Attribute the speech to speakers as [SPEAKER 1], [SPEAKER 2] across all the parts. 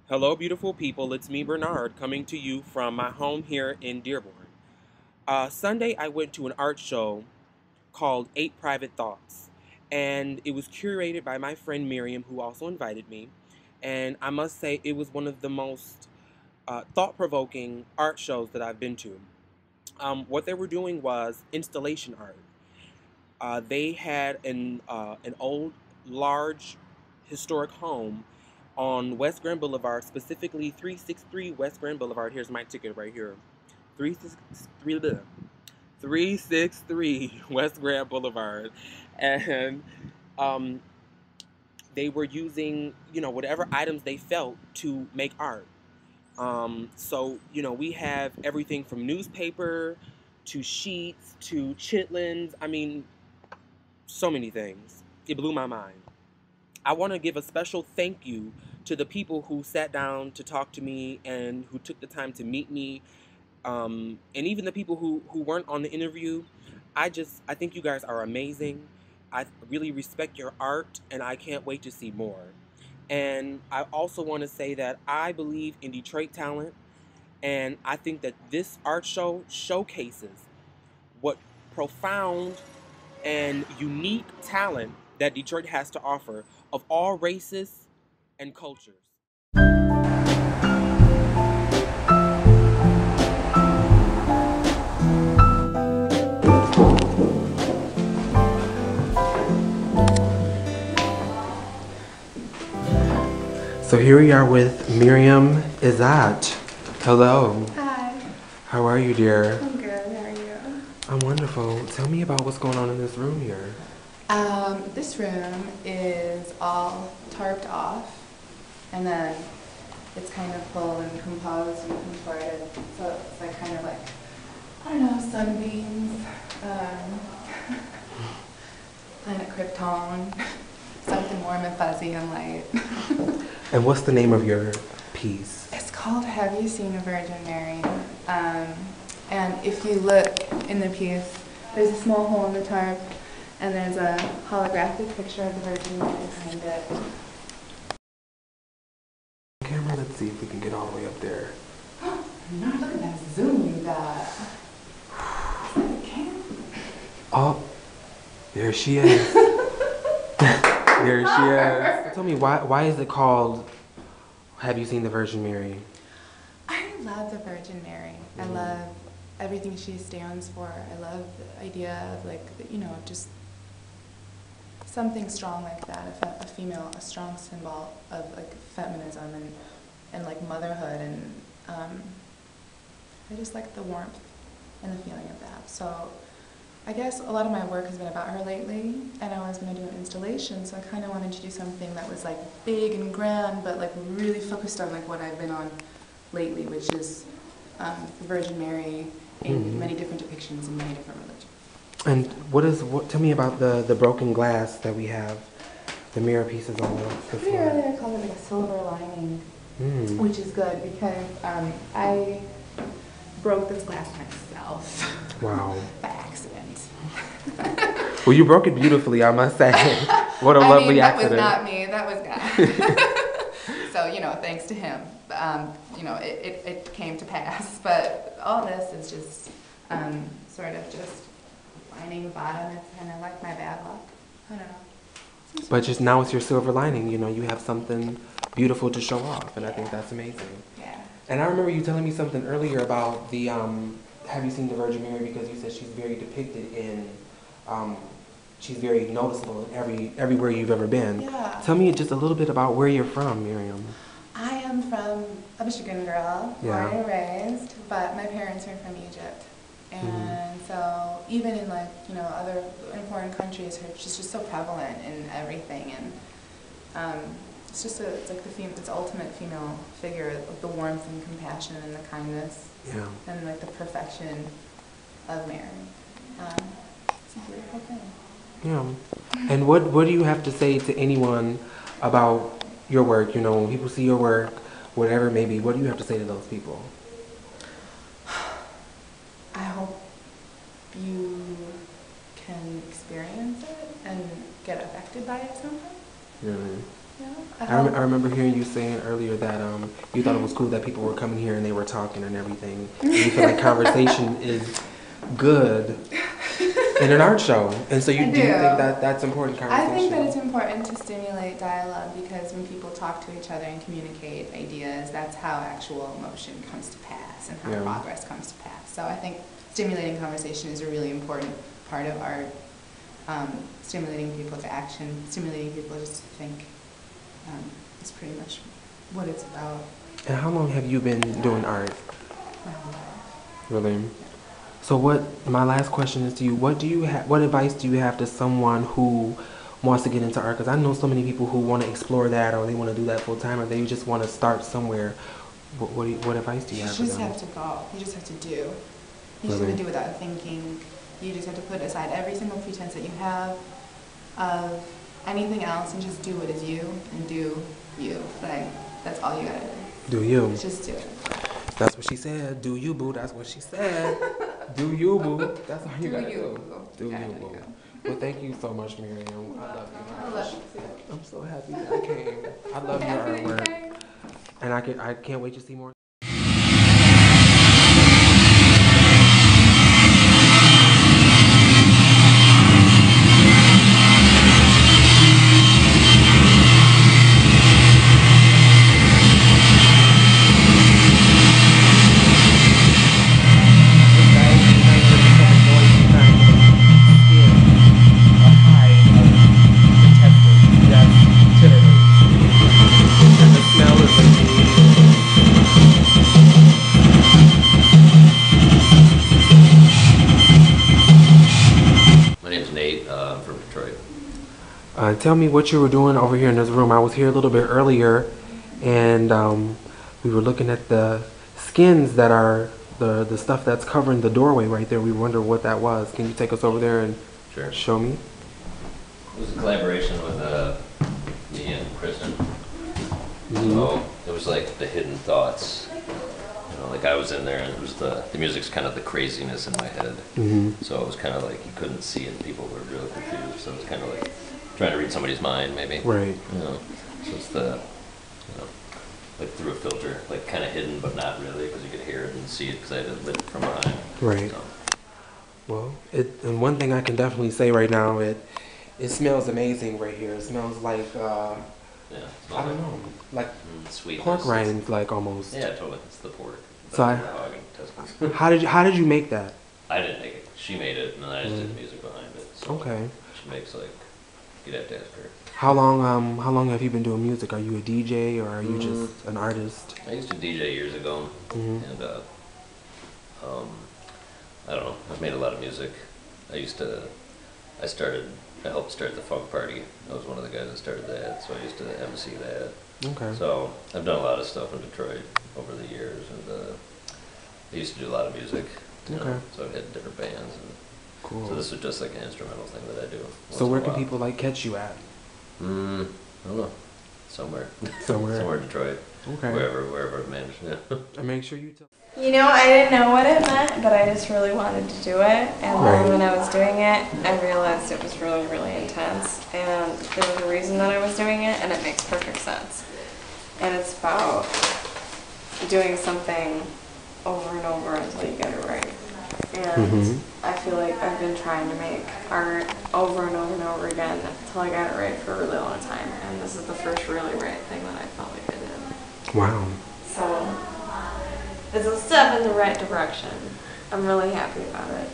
[SPEAKER 1] Hello, beautiful people. It's me, Bernard, coming to you from my home here in Dearborn. Sunday, I went to an art show called Eight Private Thoughts, and it was curated by my friend Miriam, who also invited me. And I must say, it was one of the most thought-provoking art shows that I've been to. What they were doing was installation art. They had an old, large, historic home on West Grand Boulevard, specifically 363 West Grand Boulevard. Here's my ticket right here. 363, 363 West Grand Boulevard. And um, they were using, whatever items they felt to make art. So, we have everything from newspaper to sheets to chitlins. I mean, so many things. It blew my mind. I want to give a special thank you to the people who sat down to talk to me and who took the time to meet me, and even the people who weren't on the interview. I think you guys are amazing. I really respect your art, and I can't wait to see more. And I also want to say that I believe in Detroit talent, and I think that this art show showcases what profound and unique talent that Detroit has to offer of all races and cultures. So here we are with Miriam Izzat. Hello.
[SPEAKER 2] Hi.
[SPEAKER 1] How are you, dear?
[SPEAKER 2] I'm good. How are you?
[SPEAKER 1] I'm wonderful. Tell me about what's going on in this room here.
[SPEAKER 2] This room is all tarped off, and then it's kind of full and composed and contorted. So it's like kind of like, I don't know, sunbeams, planet Krypton, something warm and fuzzy and light.
[SPEAKER 1] And what's the name of your piece?
[SPEAKER 2] It's called Have You Seen a Virgin Mary? And if you look in the piece, there's a small hole in the tarp, and there's a holographic picture of the Virgin Mary behind it.
[SPEAKER 1] Camera, let's see if we can get all the way up there.
[SPEAKER 2] No, look at that zoom you got. Is that a cam?
[SPEAKER 1] Oh, there she is. There she is. Tell me, why is it called Have You Seen the Virgin Mary?
[SPEAKER 2] I love the Virgin Mary. I love everything she stands for. I love the idea of just something strong like that. A female, a strong symbol of like feminism and like motherhood, and I just like the warmth and the feeling of that. So I guess a lot of my work has been about her lately, and I was going to do an installation, so I kind of wanted to do something that was like big and grand, but like really focused on like what I've been on lately, which is the Virgin Mary in many different depictions in many different religions.
[SPEAKER 1] And tell me about the broken glass that we have, the mirror pieces on the
[SPEAKER 2] Pretty
[SPEAKER 1] floor.
[SPEAKER 2] early I call it like a silver lining, which is good because I broke this glass myself.
[SPEAKER 1] Wow.
[SPEAKER 2] By accident.
[SPEAKER 1] Well, you broke it beautifully, I must say. What a lovely accident.
[SPEAKER 2] That was not me, that was God. So, thanks to him, it came to pass. But all this is just sort of just lining the bottom. It's kind of like my bad luck. I don't know.
[SPEAKER 1] But just now it's your silver lining, you have something beautiful to show off, and I think that's amazing.
[SPEAKER 2] Yeah.
[SPEAKER 1] And I remember you telling me something earlier about the, Have You Seen the Virgin Mary, because you said she's very depicted in, she's very noticeable in everywhere you've ever been.
[SPEAKER 2] Yeah.
[SPEAKER 1] Tell me just a little bit about where you're from, Miriam.
[SPEAKER 2] I am from a Michigan girl, born and raised, but my parents are from Egypt. And so even in other foreign countries, she's just so prevalent in everything, and it's just it's like it's ultimate female figure of the warmth and compassion and the kindness, and like the perfection of Mary. It's a beautiful thing.
[SPEAKER 1] Yeah. And what do you have to say to anyone about your work? When people see your work, whatever it may be, what do you have to say to those people?
[SPEAKER 2] I hope you can experience it and get affected by it somehow.
[SPEAKER 1] Really? I remember hearing you saying earlier that you thought it was cool that people were coming here and they were talking and everything. And you feel like conversation is good in an art show. And so do you think that that's important conversation?
[SPEAKER 2] I think that it's important to stimulate dialogue because when people talk to each other and communicate ideas, that's how actual emotion comes to pass and how progress comes to pass. So I think stimulating conversation is a really important part of art. Stimulating people to action, stimulating people just to think is pretty much what it's about.
[SPEAKER 1] And how long have you been doing art?
[SPEAKER 2] My whole life.
[SPEAKER 1] Really? So my last question is to you, what advice do you have to someone who wants to get into art? Because I know so many people who want to explore that, or they want to do that full time, or they just want to start somewhere. What advice do you have for them?
[SPEAKER 2] You just have to go. You just have to do. You just have to do without thinking. You just have to put aside every single pretense that you have of anything else and just do what is you and do you. Like, that's all you gotta do.
[SPEAKER 1] Do you.
[SPEAKER 2] Just do it.
[SPEAKER 1] That's what she said. Do you, boo. That's what she said. Do you, boo. That's all you gotta do. Do you, boo. Well, thank you so much, Miriam. I love you. I'm so happy that I came. I love your artwork. And I can't wait to see more. Tell me what you were doing over here in this room. I was here a little bit earlier, and we were looking at the skins that are the stuff that's covering the doorway right there. We wonder what that was. Can you take us over there and show me?
[SPEAKER 3] It was a collaboration with me and Kristen. So it was like the hidden thoughts. You know, like I was in there, and it was the music's kind of the craziness in my head. So it was kind of like you couldn't see it. People were really confused. So it's kind of like trying to read somebody's mind, maybe.
[SPEAKER 1] Right.
[SPEAKER 3] You know, so it's the, you know, like through a filter, like kind of hidden, but not really, because you could hear it and see it, because I had it lit from behind.
[SPEAKER 1] Right. So. Well, and one thing I can definitely say right now, it smells amazing right here. It smells like, I don't know, like
[SPEAKER 3] sweet
[SPEAKER 1] pork rinds, like almost.
[SPEAKER 3] Yeah, totally. It's the pork.
[SPEAKER 1] So how did you make that?
[SPEAKER 3] I didn't make it. She made it, and then I just did the music behind it. So
[SPEAKER 1] okay.
[SPEAKER 3] She makes like. You'd have to ask her.
[SPEAKER 1] How long have you been doing music? Are you a DJ or are you just an artist?
[SPEAKER 3] I used to DJ years ago, and I don't know. I've made a lot of music. I helped start the Funk Party. I was one of the guys that started that, so I used to MC that.
[SPEAKER 1] Okay.
[SPEAKER 3] So I've done a lot of stuff in Detroit over the years, and I used to do a lot of music.
[SPEAKER 1] Okay.
[SPEAKER 3] So I've had different bands. And
[SPEAKER 1] cool.
[SPEAKER 3] So this was just like an instrumental thing that I do.
[SPEAKER 1] So where can people like catch you at?
[SPEAKER 3] I don't know. Somewhere.
[SPEAKER 1] Somewhere
[SPEAKER 3] in Detroit.
[SPEAKER 1] Okay.
[SPEAKER 3] Wherever I've managed. Yeah.
[SPEAKER 1] And make sure you tell.
[SPEAKER 4] You know, I didn't know what it meant, but I just really wanted to do it. And then when I was doing it, I realized it was really, really intense. And there was a reason that I was doing it, and it makes perfect sense. And it's about doing something over and over until you get it right. And I feel like I've been trying to make art over and over and over again until I got it right for a really long time. And this is the first really right thing that I felt like I did.
[SPEAKER 1] Wow.
[SPEAKER 4] So it's a step in the right direction. I'm really happy about it.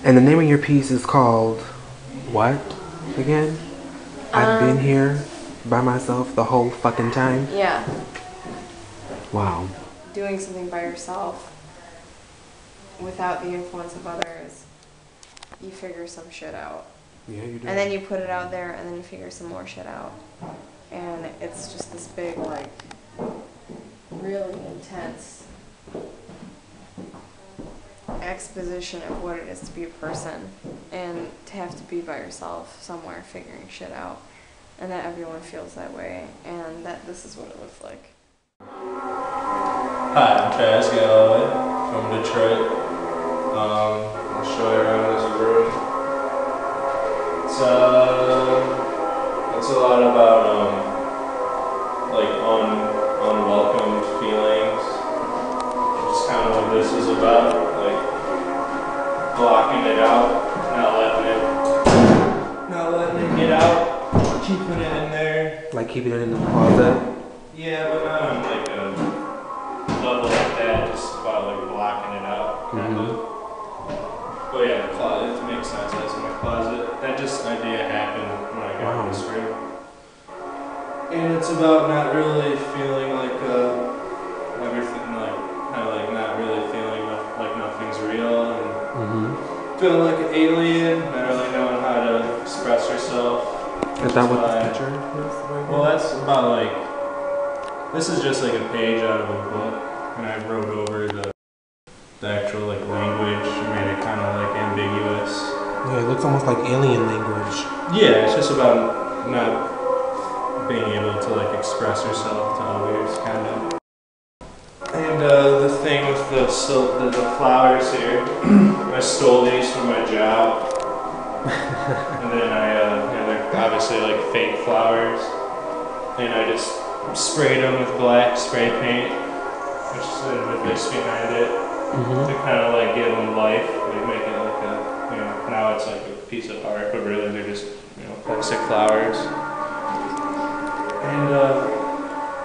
[SPEAKER 1] And the name of your piece is called what again? I've been here by myself the whole fucking time?
[SPEAKER 4] Yeah.
[SPEAKER 1] Wow.
[SPEAKER 4] Doing something by yourself without the influence of others, you figure some shit out.
[SPEAKER 1] Yeah, you do.
[SPEAKER 4] And then you put it out there, and then you figure some more shit out. And it's just this big, like, really intense exposition of what it is to be a person and to have to be by yourself somewhere figuring shit out. And that everyone feels that way, and that this is what it looks like.
[SPEAKER 5] Hi, I'm Travis Galloway from Detroit. I'll show you around this room. It's a lot about like unwelcome feelings. Which is kind of what this is about, like blocking it out, not letting it get out, keeping it in there.
[SPEAKER 1] Like keeping it in the closet?
[SPEAKER 5] Yeah, but not on like a level like that, just about like blocking it out, kind of. But yeah, the closet, it makes sense, that's in my closet. That just idea happened when I got in this room. And it's about not really feeling like everything, like kind of like not really feeling like nothing's real, and feeling like an alien, not really knowing how to express yourself.
[SPEAKER 1] Is that what this picture is right
[SPEAKER 5] Well, that's about like, this is just like a page out of a book, and I wrote over the actual like language, made it kind of like ambiguous.
[SPEAKER 1] Yeah, it looks almost like alien language.
[SPEAKER 5] Yeah, it's just about not being able to like express yourself to others, kind of. And the thing with the flowers here, I stole these from my job. And then they're obviously like fake flowers. And I just sprayed them with black spray paint, which is with this behind it, to kind of like give them life, like make it like a, now it's like a piece of art, but really they're just, plastic flowers. And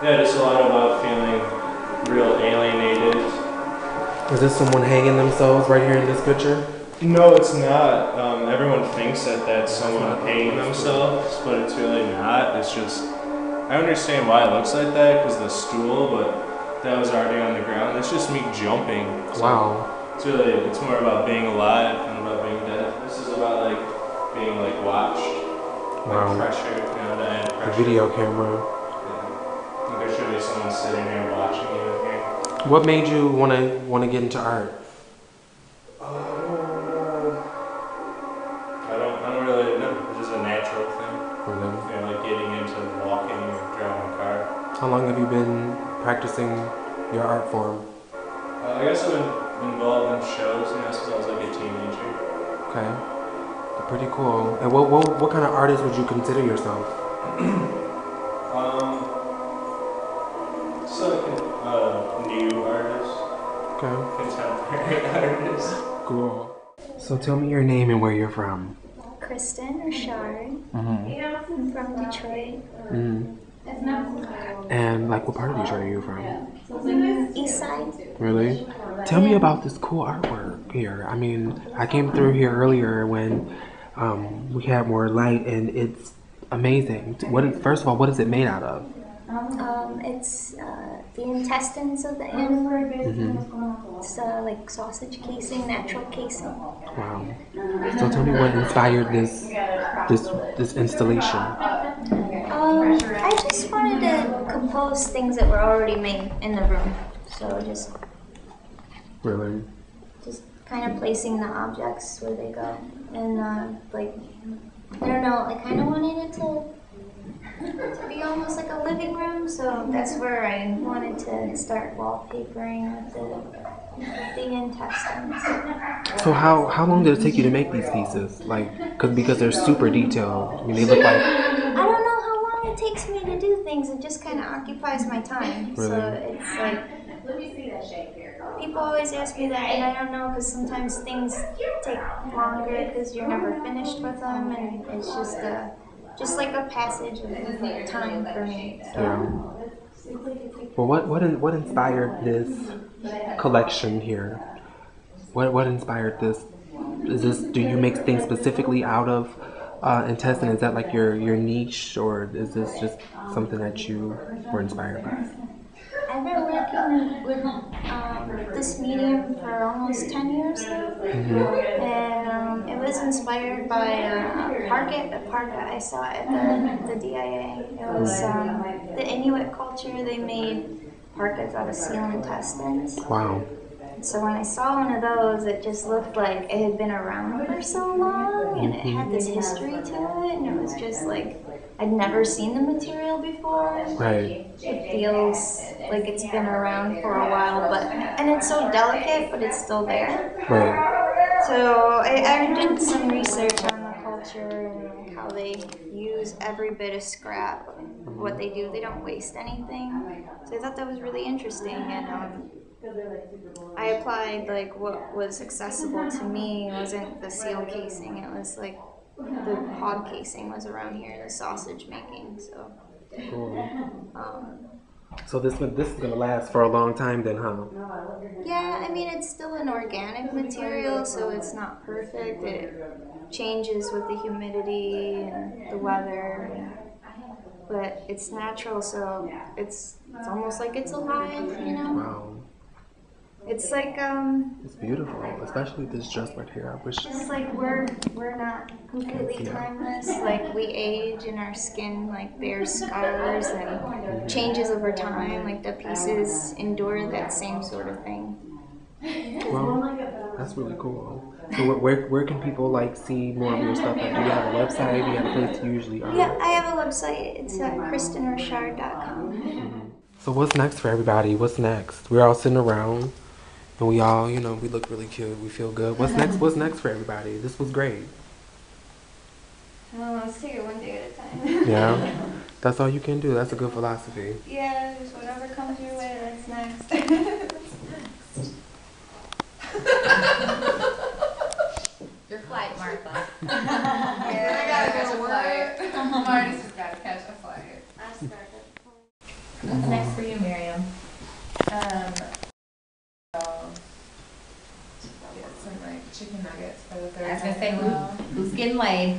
[SPEAKER 5] yeah, just a lot about feeling real alienated.
[SPEAKER 1] Is this someone hanging themselves right here in this picture?
[SPEAKER 5] No, it's not. Everyone thinks that that's someone hanging themselves, but it's really not. It's just, I understand why it looks like that, because the stool, but that was already on the ground. It's just me jumping. So
[SPEAKER 1] wow.
[SPEAKER 5] It's more about being alive than about being dead. This is about like being like watched.
[SPEAKER 1] Wow.
[SPEAKER 5] Like pressure, to add pressure.
[SPEAKER 1] The video camera.
[SPEAKER 5] Yeah. There should be someone sitting here watching you here.
[SPEAKER 1] What made you want to get into art?
[SPEAKER 5] I don't really know. It's just a natural thing.
[SPEAKER 1] Really?
[SPEAKER 5] Like getting into walking or driving a car.
[SPEAKER 1] How long have you been practicing your art form?
[SPEAKER 5] I guess I've been involved in shows, since I was like a teenager.
[SPEAKER 1] Okay. Pretty cool. And what kind of artist would you consider yourself? New artist. Okay. Contemporary artist. Cool. So tell me your name and where you're from.
[SPEAKER 6] Kristen Richard. I'm from Detroit.
[SPEAKER 1] And like, what part of Detroit are you from?
[SPEAKER 6] East side.
[SPEAKER 1] Really? Tell me about this cool artwork here. I mean, I came through here earlier when we had more light, and it's amazing. First of all, what is it made out of?
[SPEAKER 6] It's the intestines of the animal. It's like sausage casing, natural casing.
[SPEAKER 1] Wow. So tell me what inspired this installation.
[SPEAKER 6] I just wanted to compose things that were already made in the room. So just kind of placing the objects where they go. And like, I don't know, I kind of wanted it to be almost like a living room, so that's where I wanted to start wallpapering with the intestines.
[SPEAKER 1] So how long did it take you to make these pieces? Like, because they're super detailed. I mean, they look like.
[SPEAKER 6] I don't know how long it takes me to do things. It just kind of occupies my time.
[SPEAKER 1] Really?
[SPEAKER 6] So it's like. People always ask me that, and I don't know, because sometimes things take longer because you're never finished with them, and it's just like a passage of time for me. So.
[SPEAKER 1] Yeah. Well, what inspired this collection here? What inspired this? Do you make things specifically out of intestine? Is that like your niche, or is this just something that you were inspired by?
[SPEAKER 6] I've been working with this medium for almost 10 years, and it was inspired by a parka I saw at the DIA. It was the Inuit culture. They made parkas out of seal intestines.
[SPEAKER 1] Wow.
[SPEAKER 6] So when I saw one of those, it just looked like it had been around for so long, and it had this history to it, and it was just like, I'd never seen the material before.
[SPEAKER 1] Right.
[SPEAKER 6] It feels like it's been around for a while, and it's so delicate, but it's still there.
[SPEAKER 1] Right.
[SPEAKER 6] So I did some research on the culture and how they use use every bit of scrap. What they do, they don't waste anything. So I thought that was really interesting, and I applied like what was accessible to me. It wasn't the seal casing. It was like the hog casing was around here, the sausage making. So.
[SPEAKER 1] Cool. So this is gonna last for a long time then, huh?
[SPEAKER 6] Yeah, I mean it's still an organic material, so it's not perfect. It changes with the humidity and the weather, but it's natural, so it's almost like it's alive, you know.
[SPEAKER 1] Wow.
[SPEAKER 6] It's like
[SPEAKER 1] It's beautiful, especially this dress right here. I wish.
[SPEAKER 6] Just like we're not completely timeless. Like we age and our skin like bears scars and changes over time. Like the pieces endure that same sort of thing.
[SPEAKER 1] Well, that's really cool. So where can people like see more of your stuff? Like, do you have a website? Do you have a place to usually?
[SPEAKER 6] Yeah, I have a website. It's at kristenrichard.com.
[SPEAKER 1] So what's next for everybody? What's next? We're all sitting around. And we all, you know, we look really cute. We feel good. What's next? What's next for everybody? This was great.
[SPEAKER 6] Well, let's take it one day at a time.
[SPEAKER 1] Yeah, that's all you can do. That's a good philosophy.
[SPEAKER 6] Yeah, just whatever comes your way, that's next.
[SPEAKER 7] Your flight, Martha.
[SPEAKER 6] Yeah,
[SPEAKER 7] I gotta catch a flight. Marty's just gotta catch a flight.
[SPEAKER 6] I started.
[SPEAKER 7] What's next for you, Miriam?
[SPEAKER 2] Get some like chicken nuggets for the third
[SPEAKER 7] I was gonna
[SPEAKER 2] time
[SPEAKER 7] say,
[SPEAKER 2] in a row.
[SPEAKER 7] who's getting laid?